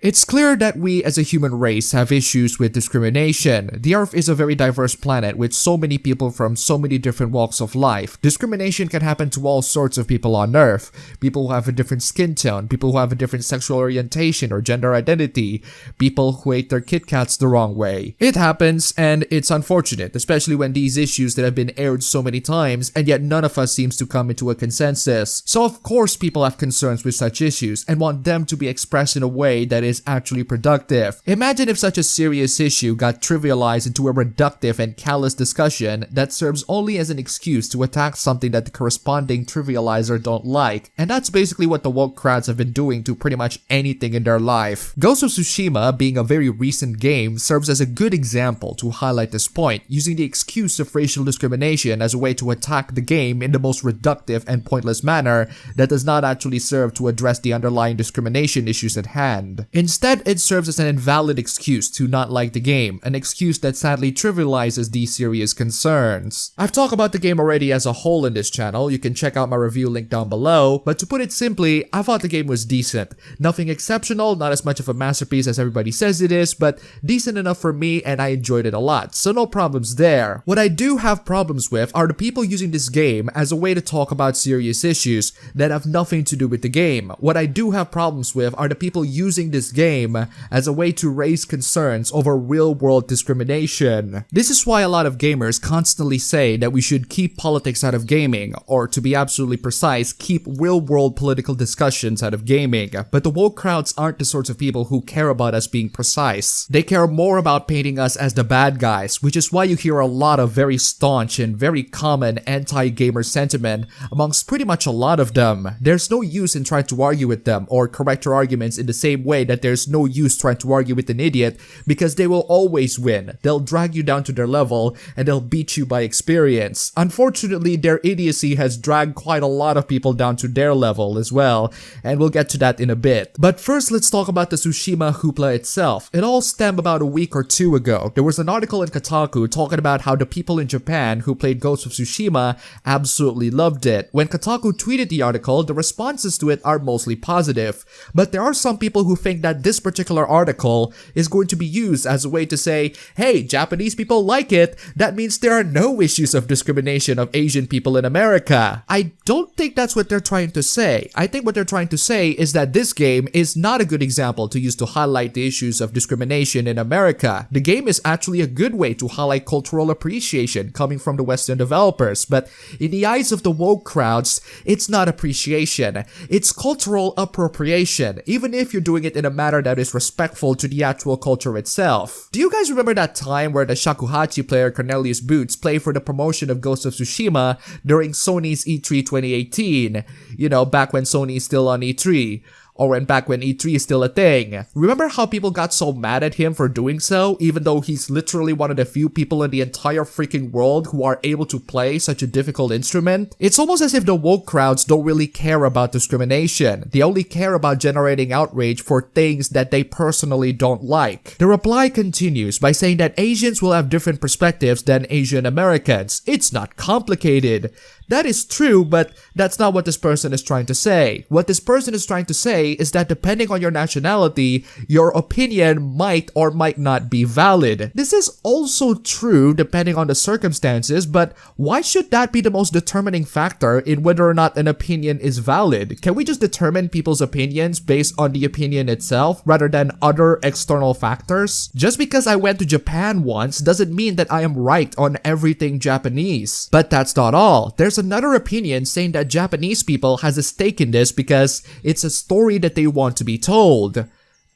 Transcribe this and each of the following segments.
It's clear that we as a human race have issues with discrimination. The Earth is a very diverse planet with so many people from so many different walks of life. Discrimination can happen to all sorts of people on Earth. People who have a different skin tone, people who have a different sexual orientation or gender identity, people who ate their Kit Kats the wrong way. It happens, and it's unfortunate, especially when these issues that have been aired so many times, and yet none of us seems to come into a consensus. So of course people have concerns with such issues and want them to be expressed in a way that is actually productive. Imagine if such a serious issue got trivialized into a reductive and callous discussion that serves only as an excuse to attack something that the corresponding trivializer don't like. And that's basically what the woke crowds have been doing to pretty much anything in their life. Ghost of Tsushima, being a very recent game, serves as a good example to highlight this point, using the excuse of racial discrimination as a way to attack the game in the most reductive and pointless manner that does not actually serve to address the underlying discrimination issues at hand. Instead, it serves as an invalid excuse to not like the game, an excuse that sadly trivializes these serious concerns. I've talked about the game already as a whole in this channel, you can check out my review link down below, but to put it simply, I thought the game was decent. Nothing exceptional, not as much of a masterpiece as everybody says it is, but decent enough for me and I enjoyed it a lot, so no problems there. What I do have problems with are the people using this game as a way to talk about serious issues that have nothing to do with the game. What I do have problems with are the people using this game as a way to raise concerns over real-world discrimination. This is why a lot of gamers constantly say that we should keep politics out of gaming, or to be absolutely precise, keep real-world political discussions out of gaming. But the woke crowds aren't the sorts of people who care about us being precise. They care more about painting us as the bad guys, which is why you hear a lot of very staunch and very common anti-gamer sentiment amongst pretty much a lot of them. There's no use in trying to argue with them or correct your arguments in the same way that there's no use trying to argue with an idiot, because they will always win. They'll drag you down to their level and they'll beat you by experience. Unfortunately, their idiocy has dragged quite a lot of people down to their level as well, and we'll get to that in a bit. But first, let's talk about the Tsushima hoopla itself. It all stemmed about a week or two ago. There was an article in Kotaku talking about how the people in Japan who played Ghost of Tsushima absolutely loved it. When Kotaku tweeted the article, the responses to it are mostly positive. But there are some people who think that this particular article is going to be used as a way to say, hey, Japanese people like it, that means there are no issues of discrimination of Asian people in America. I don't think that's what they're trying to say. I think what they're trying to say is that this game is not a good example to use to highlight the issues of discrimination in America. The game is actually a good way to highlight cultural appreciation coming from the Western developers, but in the eyes of the woke crowds, it's not appreciation. It's cultural appropriation, even if you're doing it in a manner that is respectful to the actual culture itself. Do you guys remember that time where the Shakuhachi player Cornelius Boots played for the promotion of Ghost of Tsushima during Sony's E3 2018? You know, back when Sony is still on E3. Or back when E3 is still a thing. Remember how people got so mad at him for doing so, even though he's literally one of the few people in the entire freaking world who are able to play such a difficult instrument? It's almost as if the woke crowds don't really care about discrimination. They only care about generating outrage for things that they personally don't like. The reply continues by saying that Asians will have different perspectives than Asian Americans. It's not complicated. That is true, but that's not what this person is trying to say. What this person is trying to say is that depending on your nationality, your opinion might or might not be valid. This is also true depending on the circumstances, but why should that be the most determining factor in whether or not an opinion is valid? Can we just determine people's opinions based on the opinion itself rather than other external factors? Just because I went to Japan once doesn't mean that I am right on everything Japanese. But that's not all. There's another opinion saying that Japanese people has a stake in this because it's a story that they want to be told.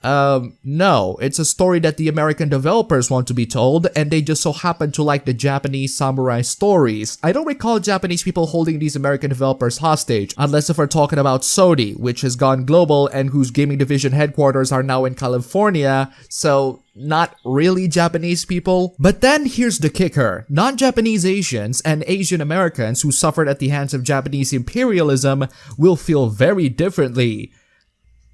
No, it's a story that the American developers want to be told, and they just so happen to like the Japanese samurai stories. I don't recall Japanese people holding these American developers hostage, unless if we're talking about Sony, which has gone global and whose gaming division headquarters are now in California, so not really Japanese people. But then here's the kicker. Non-Japanese Asians and Asian Americans who suffered at the hands of Japanese imperialism will feel very differently.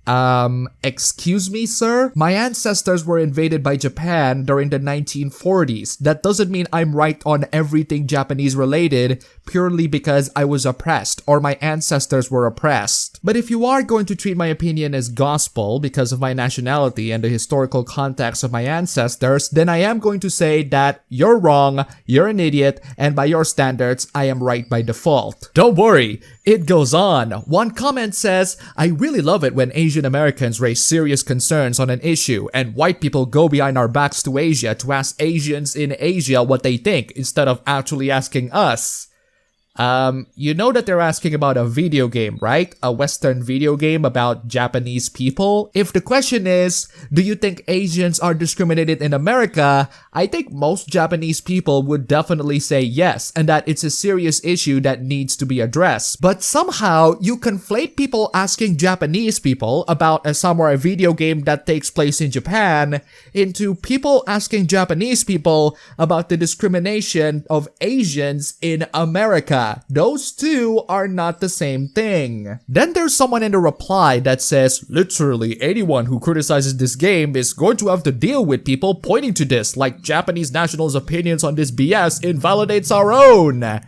Excuse me, sir? My ancestors were invaded by Japan during the 1940s. That doesn't mean I'm right on everything Japanese related purely because I was oppressed or my ancestors were oppressed. But if you are going to treat my opinion as gospel because of my nationality and the historical context of my ancestors, then I am going to say that you're wrong, you're an idiot, and by your standards, I am right by default. Don't worry, it goes on. One comment says, I really love it when Asian Americans raise serious concerns on an issue and white people go behind our backs to Asia to ask Asians in Asia what they think instead of actually asking us. You know that they're asking about a video game, right? A Western video game about Japanese people? If the question is, do you think Asians are discriminated in America? I think most Japanese people would definitely say yes, and that it's a serious issue that needs to be addressed. But somehow, you conflate people asking Japanese people about a samurai video game that takes place in Japan into people asking Japanese people about the discrimination of Asians in America. Those two are not the same thing. Then there's someone in the reply that says, literally anyone who criticizes this game is going to have to deal with people pointing to this, like Japanese nationals' opinions on this BS invalidates our own.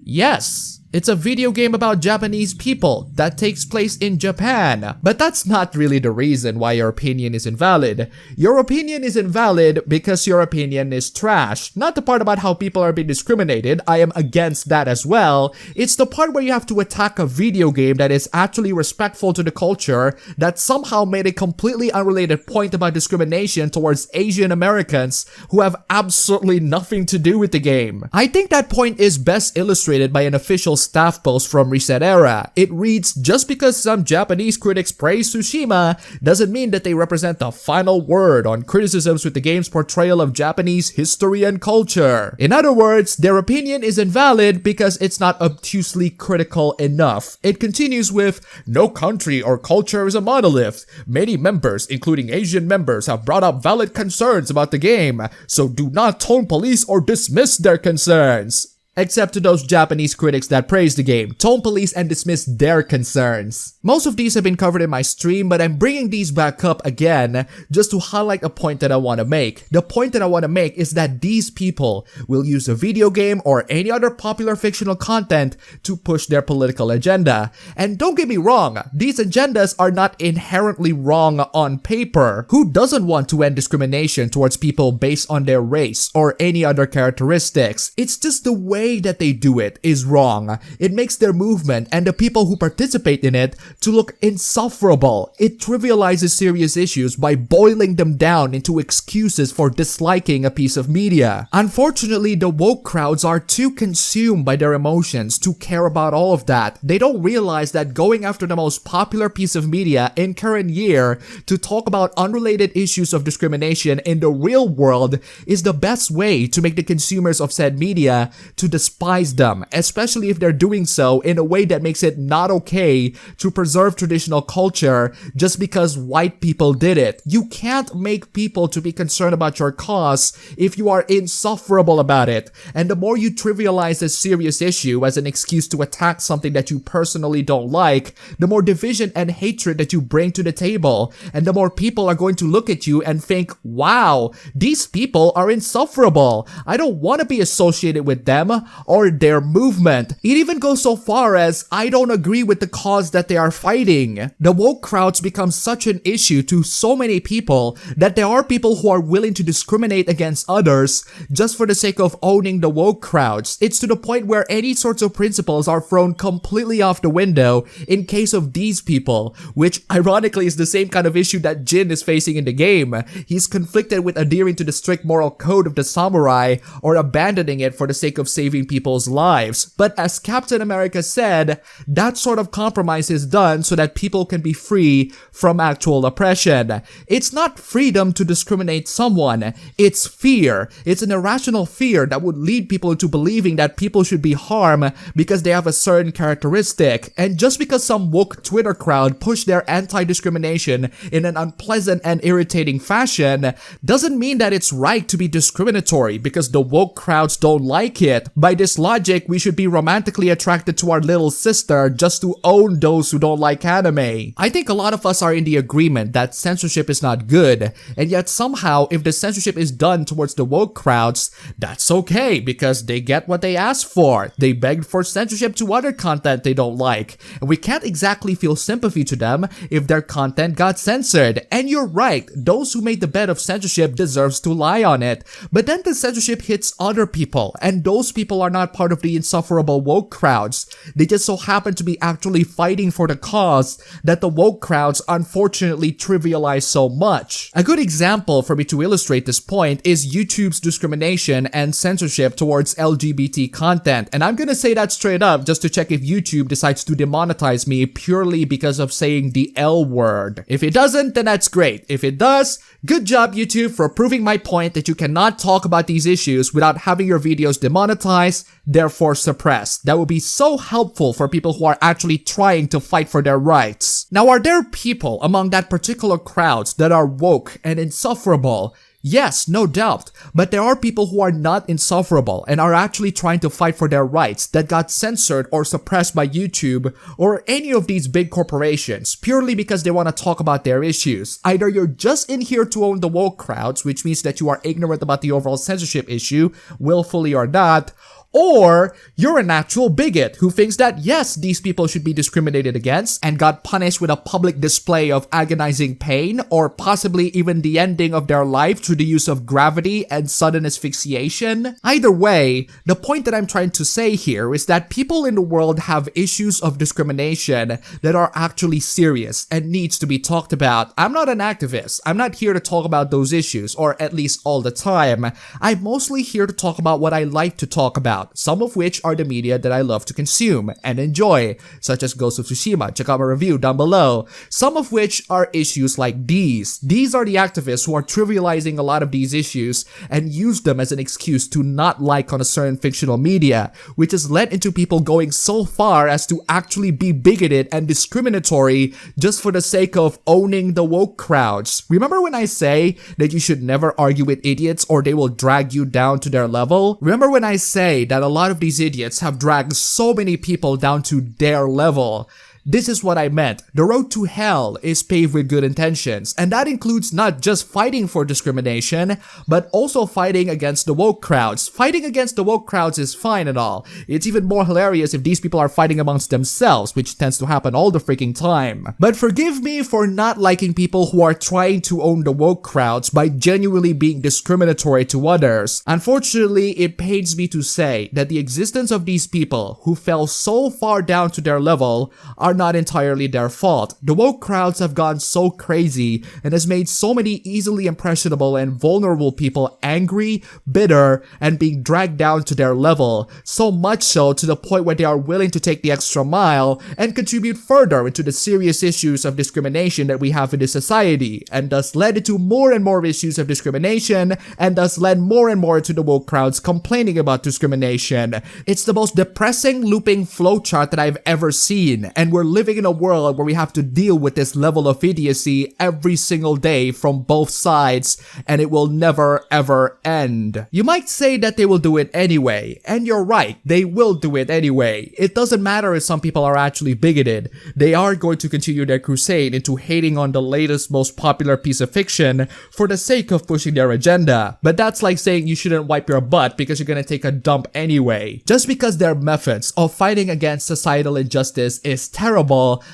Yes. It's a video game about Japanese people that takes place in Japan. But that's not really the reason why your opinion is invalid. Your opinion is invalid because your opinion is trash. Not the part about how people are being discriminated. I am against that as well. It's the part where you have to attack a video game that is actually respectful to the culture that somehow made a completely unrelated point about discrimination towards Asian Americans who have absolutely nothing to do with the game. I think that point is best illustrated by an official staff post from ResetEra. It reads, just because some Japanese critics praise Tsushima doesn't mean that they represent the final word on criticisms with the game's portrayal of Japanese history and culture. In other words, their opinion is invalid because it's not obtusely critical enough. It continues with, no country or culture is a monolith. Many members, including Asian members, have brought up valid concerns about the game, so do not tone police or dismiss their concerns. Except to those Japanese critics that praise the game, tone police and dismiss their concerns. Most of these have been covered in my stream, but I'm bringing these back up again just to highlight a point that I want to make. The point that I want to make is that these people will use a video game or any other popular fictional content to push their political agenda. And don't get me wrong, these agendas are not inherently wrong on paper. Who doesn't want to end discrimination towards people based on their race or any other characteristics? It's just the way that they do it is wrong. It makes their movement and the people who participate in it to look insufferable. It trivializes serious issues by boiling them down into excuses for disliking a piece of media. Unfortunately, the woke crowds are too consumed by their emotions to care about all of that. They don't realize that going after the most popular piece of media in current year to talk about unrelated issues of discrimination in the real world is the best way to make the consumers of said media to despise them, especially if they're doing so in a way that makes it not okay to preserve traditional culture just because white people did it. You can't make people to be concerned about your cause if you are insufferable about it. And the more you trivialize a serious issue as an excuse to attack something that you personally don't like, the more division and hatred that you bring to the table, and the more people are going to look at you and think, wow, these people are insufferable. I don't want to be associated with them or their movement. It even goes so far as, I don't agree with the cause that they are fighting. The woke crowds become such an issue to so many people that there are people who are willing to discriminate against others just for the sake of owning the woke crowds. It's to the point where any sorts of principles are thrown completely off the window in case of these people, which ironically is the same kind of issue that Jin is facing in the game. He's conflicted with adhering to the strict moral code of the samurai or abandoning it for the sake of saving people's lives. But as Captain America said, that sort of compromise is done so that people can be free from actual oppression. It's not freedom to discriminate someone, it's fear. It's an irrational fear that would lead people into believing that people should be harmed because they have a certain characteristic. And just because some woke Twitter crowd push their anti-discrimination in an unpleasant and irritating fashion doesn't mean that it's right to be discriminatory because the woke crowds don't like it. By this logic, we should be romantically attracted to our little sister just to own those who don't like anime. I think a lot of us are in the agreement that censorship is not good, and yet somehow if the censorship is done towards the woke crowds, that's okay because they get what they asked for. They begged for censorship to other content they don't like, and we can't exactly feel sympathy to them if their content got censored. And you're right, those who made the bed of censorship deserves to lie on it. But then the censorship hits other people, and those people are not part of the insufferable woke crowds. They just so happen to be actually fighting for the cause that the woke crowds unfortunately trivialize so much. A good example for me to illustrate this point is YouTube's discrimination and censorship towards LGBT content. And I'm gonna say that straight up just to check if YouTube decides to demonetize me purely because of saying the L word. If it doesn't, then that's great. If it does, good job YouTube for proving my point that you cannot talk about these issues without having your videos demonetized, therefore suppressed. That would be so helpful for people who are actually trying to fight for their rights. Now, are there people among that particular crowds that are woke and insufferable? Yes, no doubt, but there are people who are not insufferable and are actually trying to fight for their rights that got censored or suppressed by YouTube or any of these big corporations purely because they want to talk about their issues. Either you're just in here to own the woke crowds, which means that you are ignorant about the overall censorship issue, willfully or not, or you're an actual bigot who thinks that yes, these people should be discriminated against and got punished with a public display of agonizing pain or possibly even the ending of their life through the use of gravity and sudden asphyxiation. Either way, the point that I'm trying to say here is that people in the world have issues of discrimination that are actually serious and needs to be talked about. I'm not an activist. I'm not here to talk about those issues, or at least all the time. I'm mostly here to talk about what I like to talk about, some of which are the media that I love to consume and enjoy, such as Ghost of Tsushima, check out my review down below. Some of which are issues like these. These are the activists who are trivializing a lot of these issues and use them as an excuse to not like on a certain fictional media, which has led into people going so far as to actually be bigoted and discriminatory just for the sake of owning the woke crowds. Remember when I say that you should never argue with idiots or they will drag you down to their level? Remember when I say that a lot of these idiots have dragged so many people down to their level? This is what I meant. The road to hell is paved with good intentions, and that includes not just fighting for discrimination, but also fighting against the woke crowds. Fighting against the woke crowds is fine and all. It's even more hilarious if these people are fighting amongst themselves, which tends to happen all the freaking time. But forgive me for not liking people who are trying to own the woke crowds by genuinely being discriminatory to others. Unfortunately, it pains me to say that the existence of these people who fell so far down to their level are not entirely their fault. The woke crowds have gone so crazy and has made so many easily impressionable and vulnerable people angry, bitter, and being dragged down to their level, so much so to the point where they are willing to take the extra mile and contribute further into the serious issues of discrimination that we have in this society, and thus led into more and more issues of discrimination, and thus led more and more to the woke crowds complaining about discrimination. It's the most depressing looping flowchart that I've ever seen, and we're living in a world where we have to deal with this level of idiocy every single day from both sides, and it will never ever end. You might say that they will do it anyway, and you're right, they will do it anyway. It doesn't matter if some people are actually bigoted. They are going to continue their crusade into hating on the latest, most popular piece of fiction for the sake of pushing their agenda. But that's like saying you shouldn't wipe your butt because you're gonna take a dump anyway. Just because their methods of fighting against societal injustice is terrible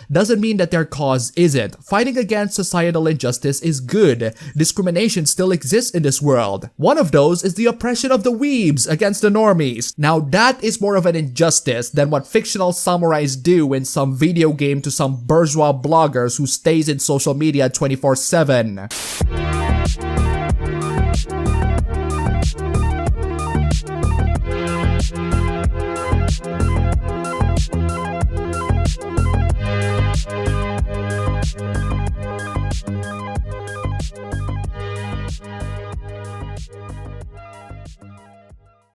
doesn't mean that their cause isn't. Fighting against societal injustice is good. Discrimination still exists in this world. One of those is the oppression of the weebs against the normies. Now that is more of an injustice than what fictional samurais do in some video game to some bourgeois bloggers who stays in social media 24/7.